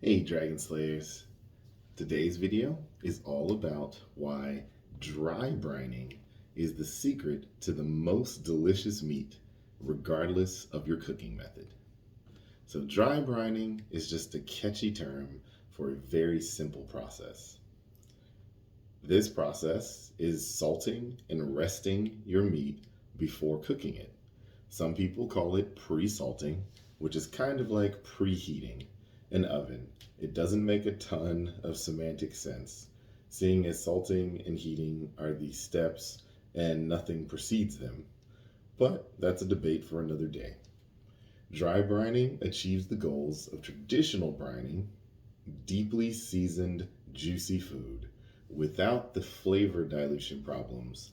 Hey Dragon Slayers! Today's video is all about why dry brining is the secret to the most delicious meat, regardless of your cooking method. So, dry brining is just a catchy term for a very simple process. This process is salting and resting your meat before cooking it. Some people call it pre-salting, which is kind of like preheating an oven. It doesn't make a ton of semantic sense, seeing as salting and heating are the steps and nothing precedes them. But that's a debate for another day. Dry brining achieves the goals of traditional brining, deeply seasoned, juicy food, without the flavor dilution problems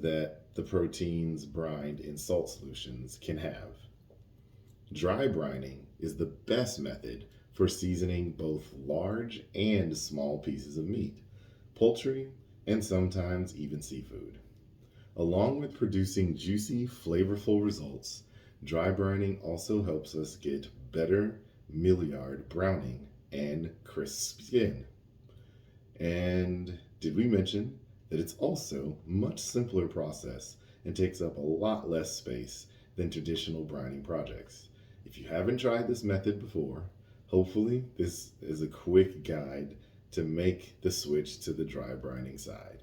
that the proteins brined in salt solutions can have. Dry brining is the best method for seasoning both large and small pieces of meat, poultry, and sometimes even seafood. Along with producing juicy, flavorful results, dry brining also helps us get better Maillard browning and crisp skin. And did we mention that it's also a much simpler process and takes up a lot less space than traditional brining projects? If you haven't tried this method before, hopefully this is a quick guide to make the switch to the dry brining side.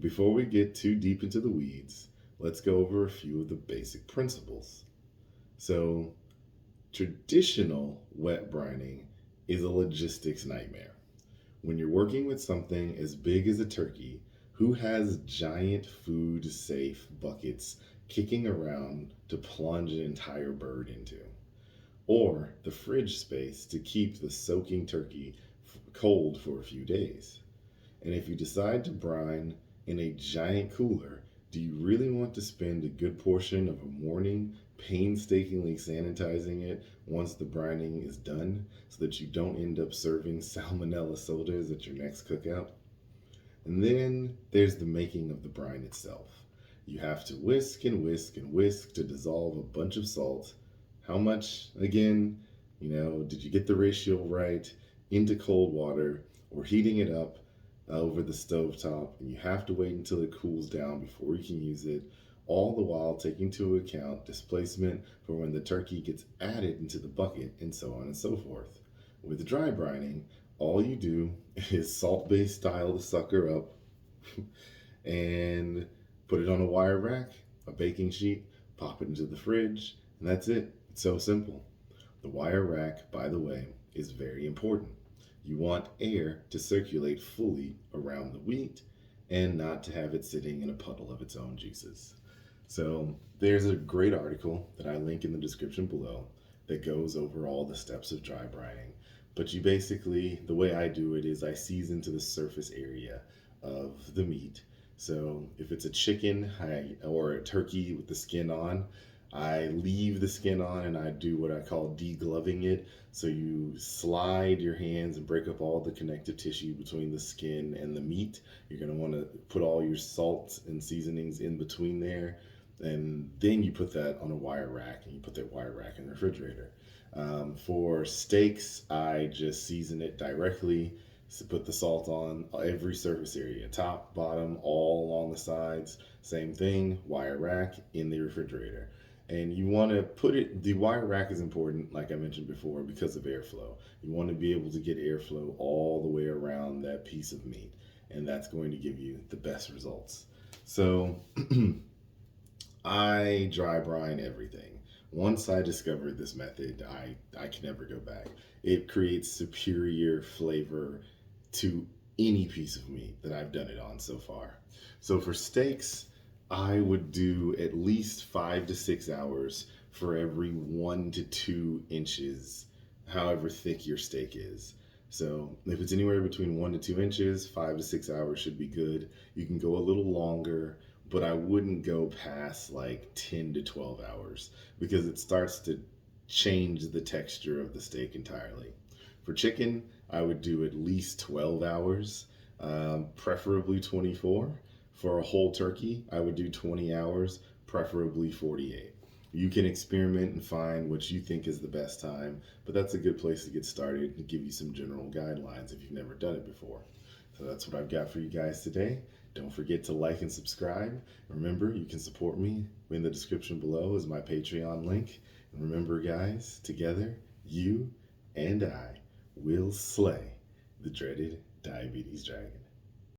Before we get too deep into the weeds, let's go over a few of the basic principles. So, traditional wet brining is a logistics nightmare. When you're working with something as big as a turkey, who has giant food safe buckets kicking around to plunge an entire bird into? Or the fridge space to keep the soaking turkey cold for a few days? And if you decide to brine in a giant cooler, do you really want to spend a good portion of a morning painstakingly sanitizing it once the brining is done so that you don't end up serving salmonella sodas at your next cookout? And then there's the making of the brine itself. You have to whisk and whisk and whisk to dissolve a bunch of salt. How much, again? Did you get the ratio right? Into cold water or heating it up over the stove top, and you have to wait until it cools down before you can use it, all the while taking into account displacement for when the turkey gets added into the bucket, and so on and so forth. With dry brining, all you do is salt-based style the sucker up and put it on a wire rack, a baking sheet, pop it into the fridge, and that's it. It's so simple. The wire rack, by the way, is very important. You want air to circulate fully around the wheat and not to have it sitting in a puddle of its own juices. So there's a great article that I link in the description below that goes over all the steps of dry brining. But you basically, the way I do it is I season to the surface area of the meat. So if it's a chicken or a turkey with the skin on, I leave the skin on and I do what I call degloving it. So you slide your hands and break up all the connective tissue between the skin and the meat. You're going to want to put all your salts and seasonings in between there. And then you put that on a wire rack and you put that wire rack in the refrigerator. For steaks, I just season it directly. So put the salt on every surface area, top, bottom, all along the sides. Same thing, wire rack in the refrigerator. And you want to put it, the wire rack is important, like I mentioned before, because of airflow. You want to be able to get airflow all the way around that piece of meat, and that's going to give you the best results. So I dry brine everything. Once I discovered this method, I can never go back. It creates superior flavor to any piece of meat that I've done it on so far. So for steaks, I would do at least 5 to 6 hours for every 1 to 2 inches, however thick your steak is. So if it's anywhere between 1 to 2 inches, 5 to 6 hours should be good. You can go a little longer, but I wouldn't go past like 10 to 12 hours because it starts to change the texture of the steak entirely. For chicken, I would do at least 12 hours, preferably 24. For a whole turkey, I would do 20 hours, preferably 48. You can experiment and find what you think is the best time, but that's a good place to get started and give you some general guidelines if you've never done it before. So that's what I've got for you guys today. Don't forget to like and subscribe. Remember, you can support me. In the description below is my Patreon link. And remember, guys, together, you and I will slay the dreaded diabetes dragon.